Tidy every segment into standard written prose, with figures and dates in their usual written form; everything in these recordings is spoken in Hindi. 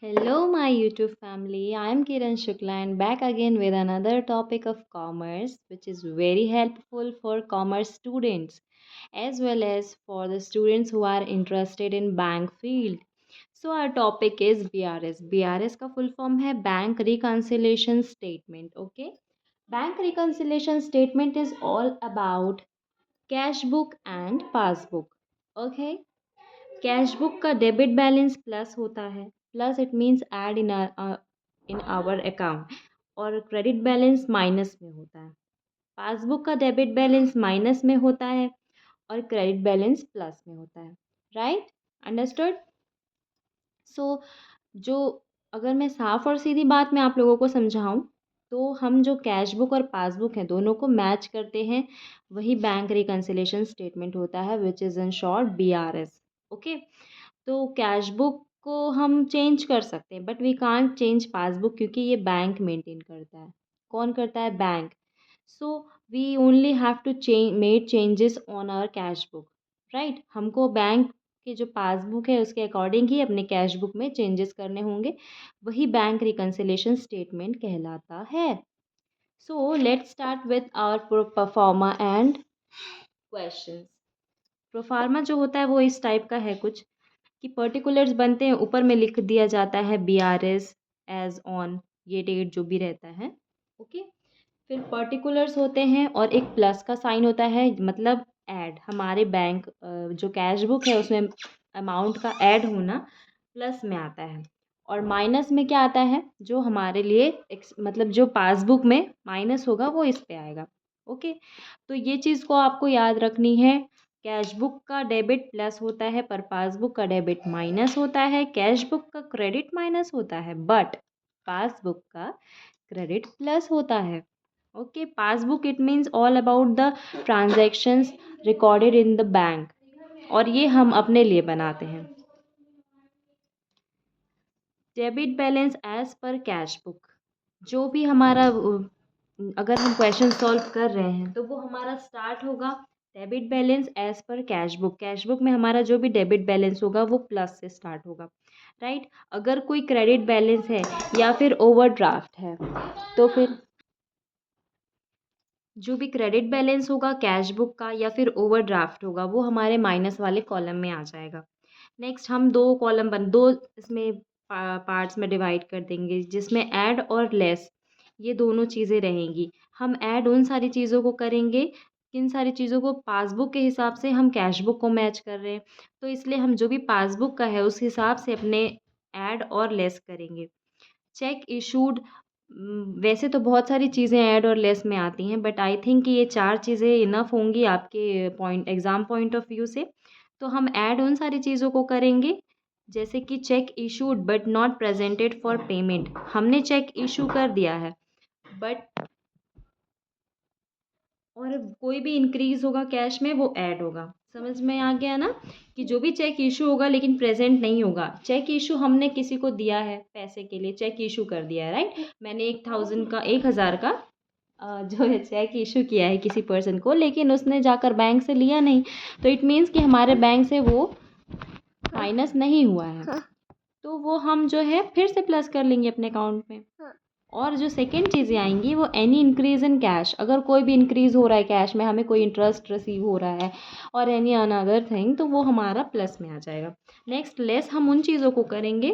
Hello, my YouTube family. I am Kiran Shukla and back again with another topic of commerce, which is very helpful for commerce students as well as for the students who are interested in bank field. So our topic is BRS. BRS का full form है Bank Reconciliation Statement. Okay, Bank Reconciliation Statement is all about cash book and passbook. Okay, cash book का डेबिट बैलेंस प्लस होता है, plus it means add in our account, और क्रेडिट बैलेंस माइनस में होता है। पासबुक का डेबिट बैलेंस माइनस में होता है और क्रेडिट बैलेंस प्लस में होता है। Right, understood. सो जो अगर मैं साफ और सीधी बात में आप लोगों को समझाऊं तो हम जो कैश बुक और पासबुक हैं दोनों को मैच करते हैं, वही बैंक रिकन्सिलेशन स्टेटमेंट होता है, which is in short BRS। Okay, तो कैश बुक को हम चेंज कर सकते हैं but we can't change passbook, क्योंकि ये बैंक मेंटेन करता है। कौन करता है? Bank. So we only have to made changes on our cash book. Right, हमको बैंक की जो पासबुक है उसके अकॉर्डिंग ही अपने कैश बुक में चेंजेस करने होंगे, वही बैंक रिकन्सिलेशन स्टेटमेंट कहलाता है। So let's start with our proforma and questions. Proforma जो होता है वो इस टाइप का है कुछ, कि पर्टिकुलर्स बनते हैं, ऊपर में लिख दिया जाता है BRS एज ऑन, ये डेट जो भी रहता है। ओके, फिर पर्टिकुलर्स होते हैं और एक प्लस का साइन होता है, मतलब ऐड, हमारे बैंक जो कैश बुक है उसमें अमाउंट का ऐड होना प्लस में आता है। और माइनस में क्या आता है? जो हमारे लिए मतलब जो पासबुक में माइनस होगा वो इस पे आएगा। ओके, तो ये चीज़ को आपको याद रखनी है। कैश बुक का डेबिट प्लस होता है पर पासबुक का डेबिट माइनस होता है। कैश बुक का क्रेडिट माइनस होता है बट पासबुक का क्रेडिट प्लस होता है। Okay, passbook it means all about the transactions recorded in the bank, और ये हम अपने लिए बनाते हैं। Debit balance as per cash book, जो भी हमारा अगर हम क्वेश्चन सॉल्व कर रहे हैं तो वो हमारा स्टार्ट होगा debit balance as per cash book. Cash book में हमारा जो भी डेबिट बैलेंस होगा वो प्लस से स्टार्ट होगा। राइट, अगर कोई क्रेडिट बैलेंस है या फिर ओवरड्राफ्ट है तो फिर जो भी क्रेडिट बैलेंस होगा कैश बुक का या फिर ओवरड्राफ्ट होगा वो हमारे माइनस वाले कॉलम में आ जाएगा। नेक्स्ट हम दो इसमें पार्ट्स में डिवाइड कर देंगे, जिसमें ऐड और लेस, ये दोनों चीज़ें रहेंगी। हम ऐड उन सारी चीज़ों को करेंगे, किन सारी चीज़ों को? पासबुक के हिसाब से हम कैश बुक को मैच कर रहे हैं, तो इसलिए हम जो भी पासबुक का है उस हिसाब से अपने ऐड और लेस करेंगे। चेक इशूड, वैसे तो बहुत सारी चीज़ें ऐड और लेस में आती हैं बट आई थिंक कि ये 4 चीज़ें इनफ होंगी आपके एग्ज़ाम पॉइंट ऑफ व्यू से। तो हम ऐड उन सारी चीज़ों को करेंगे, जैसे कि check issued but not presented for payment, हमने चेक इशू कर दिया है बट, और कोई भी इंक्रीज होगा कैश में वो ऐड होगा। समझ में आ गया ना, कि जो भी चेक इशू होगा लेकिन प्रेजेंट नहीं होगा। चेक इशू हमने किसी को दिया है पैसे के लिए, चेक इशू कर दिया है। राइट, मैंने 1,000 का जो है चेक इशू किया है किसी पर्सन को, लेकिन उसने जाकर बैंक से लिया नहीं, तो इट मीन्स कि हमारे बैंक से वो माइनस नहीं हुआ है, तो वो हम जो है फिर से प्लस कर लेंगे अपने अकाउंट में। और जो सेकेंड चीज़ें आएंगी वो एनी इंक्रीज इन कैश, अगर कोई भी इंक्रीज हो रहा है कैश में, हमें कोई इंटरेस्ट रिसीव हो रहा है और एनी अनदर थिंग, तो वो हमारा प्लस में आ जाएगा। नेक्स्ट लेस हम उन चीज़ों को करेंगे,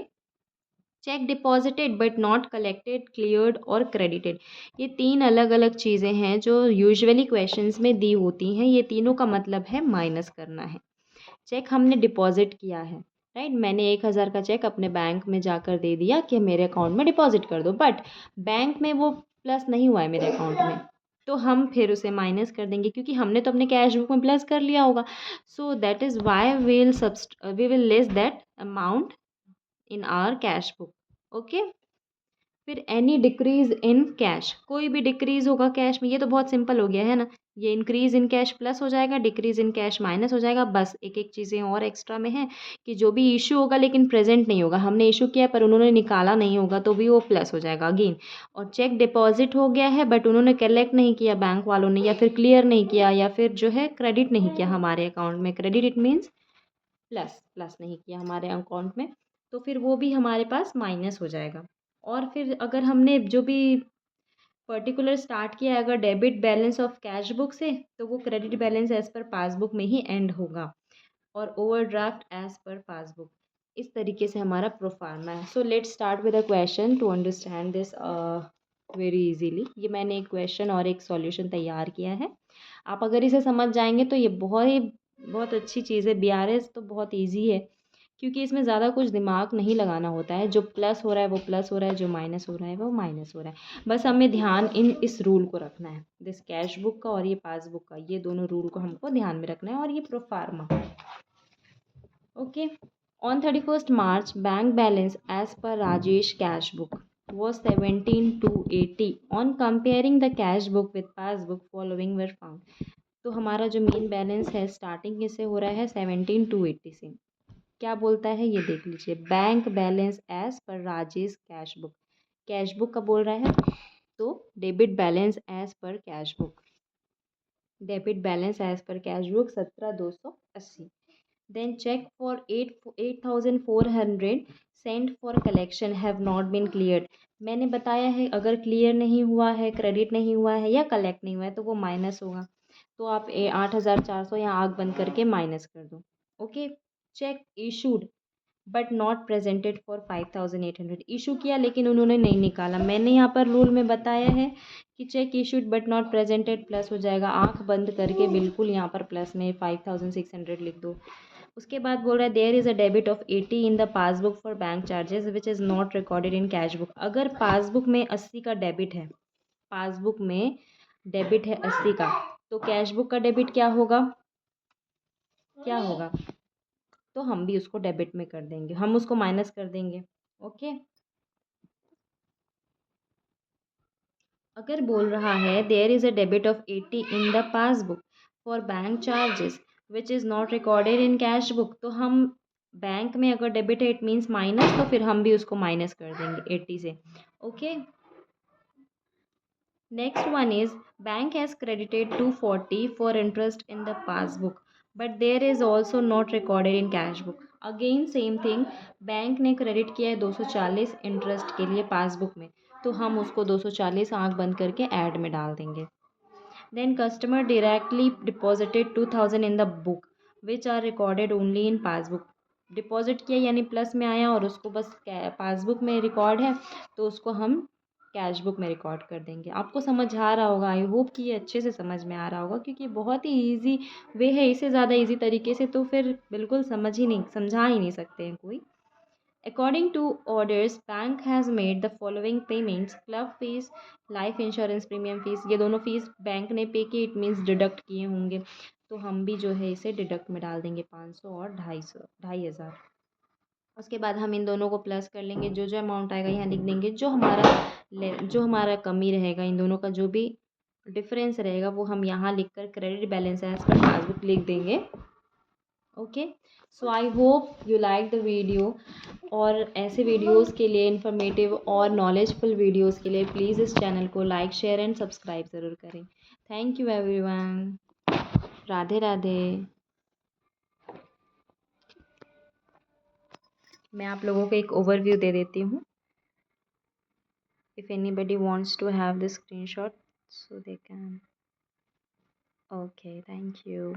check deposited but not collected, cleared और क्रेडिटेड। ये 3 अलग अलग चीज़ें हैं जो यूजुअली क्वेश्चंस में दी होती हैं, ये तीनों का मतलब है माइनस करना है। चेक हमने डिपॉजिट किया है, राइट, मैंने 1,000 का चेक अपने बैंक में जाकर दे दिया कि मेरे अकाउंट में डिपॉजिट कर दो, बट बैंक में वो प्लस नहीं हुआ है मेरे अकाउंट में, तो हम फिर उसे माइनस कर देंगे क्योंकि हमने तो अपने कैश बुक में प्लस कर लिया होगा। So that is why we will less that amount in our cash book. Okay, फिर एनी डिक्रीज इन कैश, कोई भी डिक्रीज होगा कैश में, ये तो बहुत सिंपल हो गया है ना। ये इंक्रीज इन कैश प्लस हो जाएगा, डिक्रीज इन कैश माइनस हो जाएगा। बस एक एक चीज़ें और एक्स्ट्रा में है कि जो भी इशू होगा लेकिन प्रेजेंट नहीं होगा, हमने इशू किया पर उन्होंने निकाला नहीं होगा, तो भी वो प्लस हो जाएगा अगेन। और चेक डिपॉजिट हो गया है बट उन्होंने कलेक्ट नहीं किया बैंक वालों ने, या फिर क्लियर नहीं किया, या फिर जो है क्रेडिट नहीं किया हमारे अकाउंट में, credit it means plus, plus नहीं किया हमारे अकाउंट में, तो फिर वो भी हमारे पास माइनस हो जाएगा। और फिर अगर हमने जो भी पर्टिकुलर स्टार्ट किया है अगर debit balance of cash book से, तो वो credit balance as per passbook में ही एंड होगा, और ओवरड्राफ्ट एज पर पासबुक। इस तरीके से हमारा प्रोफार्मा है। So let's start with a question to understand this very easily. ये मैंने एक क्वेश्चन और एक सॉल्यूशन तैयार किया है। आप अगर इसे समझ जाएंगे तो ये बहुत अच्छी चीज़ है। बीआरएस तो बहुत इजी है, क्योंकि इसमें ज़्यादा कुछ दिमाग नहीं लगाना होता है। जो प्लस हो रहा है वो प्लस हो रहा है, जो माइनस हो रहा है वो माइनस हो रहा है। बस हमें ध्यान इस रूल को रखना है, दिस कैश बुक का और ये पासबुक का, ये दोनों रूल को हमको ध्यान में रखना है, और ये proforma. Okay. On 31st March, bank balance as per Rajesh cash book was 17,280. On comparing the cash book with passbook, following were found. तो हमारा जो मेन बैलेंस है स्टार्टिंग से हो रहा है 17,280 से। क्या बोलता है ये देख लीजिए, बैंक बैलेंस एज पर राजेश कैश बुक का बोल रहा है, तो debit balance as per cash book, debit balance as per cash book 17,280। Then check for 8,400 sent for collection have not been cleared. मैंने बताया है अगर क्लियर नहीं हुआ है, क्रेडिट नहीं हुआ है या कलेक्ट नहीं हुआ है तो वो माइनस होगा। तो आप 8,400 यहाँ आग बंद करके माइनस कर दो। Okay. Check issued but not presented for 5,800। Issue किया लेकिन उन्होंने नहीं निकाला। मैंने यहाँ पर रूल में बताया है कि check issued but not presented plus हो जाएगा, आंख बंद करके बिल्कुल यहाँ पर प्लस में 5,600 लिख दो। उसके बाद बोल रहा है there is a debit of 80 in the passbook for bank charges which is not recorded in cash book. अगर पासबुक में 80 का डेबिट है, पासबुक में डेबिट है 80 का, तो कैश बुक का डेबिट क्या होगा, क्या होगा, तो हम भी उसको डेबिट में कर देंगे, हम उसको माइनस कर देंगे। ओके। अगर बोल रहा है there is a debit of 80 in the passbook for bank charges which is not recorded in cash book, तो हम बैंक में अगर डेबिट है इट मीन्स माइनस, तो फिर हम भी उसको माइनस कर देंगे 80 से। Okay. Next one is bank has credited 240 for interest in the passbook but there is also not recorded in cash book. Again same thing, bank ने क्रेडिट किया है 240 इंटरेस्ट के लिए पासबुक में, तो हम उसको 240 आंख बंद करके ऐड में डाल देंगे। Then customer directly deposited 2,000 in the book which are recorded only in passbook. Deposit किया यानी प्लस में आया और उसको बस पासबुक में रिकॉर्ड है, तो उसको हम कैश बुक में रिकॉर्ड कर देंगे। आपको समझ आ रहा होगा, आई होप कि ये अच्छे से समझ में आ रहा होगा, क्योंकि बहुत ही ईजी वे है। इससे ज़्यादा ईजी तरीके से तो फिर बिल्कुल समझा ही नहीं सकते हैं कोई। According to orders, bank has made the following payments: club fees, life insurance premium fees। ये दोनों फीस बैंक ने पे किए, इट मीन्स डिडक्ट किए होंगे, तो हम भी जो है इसे डिडक्ट में डाल देंगे 500 और 2,500। उसके बाद हम इन दोनों को प्लस कर लेंगे, जो जो अमाउंट आएगा यहाँ लिख देंगे, जो हमारा कमी रहेगा, इन दोनों का जो भी डिफरेंस रहेगा वो हम यहाँ लिख कर credit balance as per passbook लिख देंगे। Okay. So I hope you like the video. और ऐसे वीडियोस के लिए, इन्फॉर्मेटिव और नॉलेजफुल वीडियोस के लिए प्लीज़ इस चैनल को लाइक, शेयर एंड सब्सक्राइब ज़रूर करें। Thank you everyone. Radhe Radhe. मैं आप लोगों को एक ओवरव्यू दे देती हूँ। If anybody wants to have this screenshot so they can. Okay, thank you.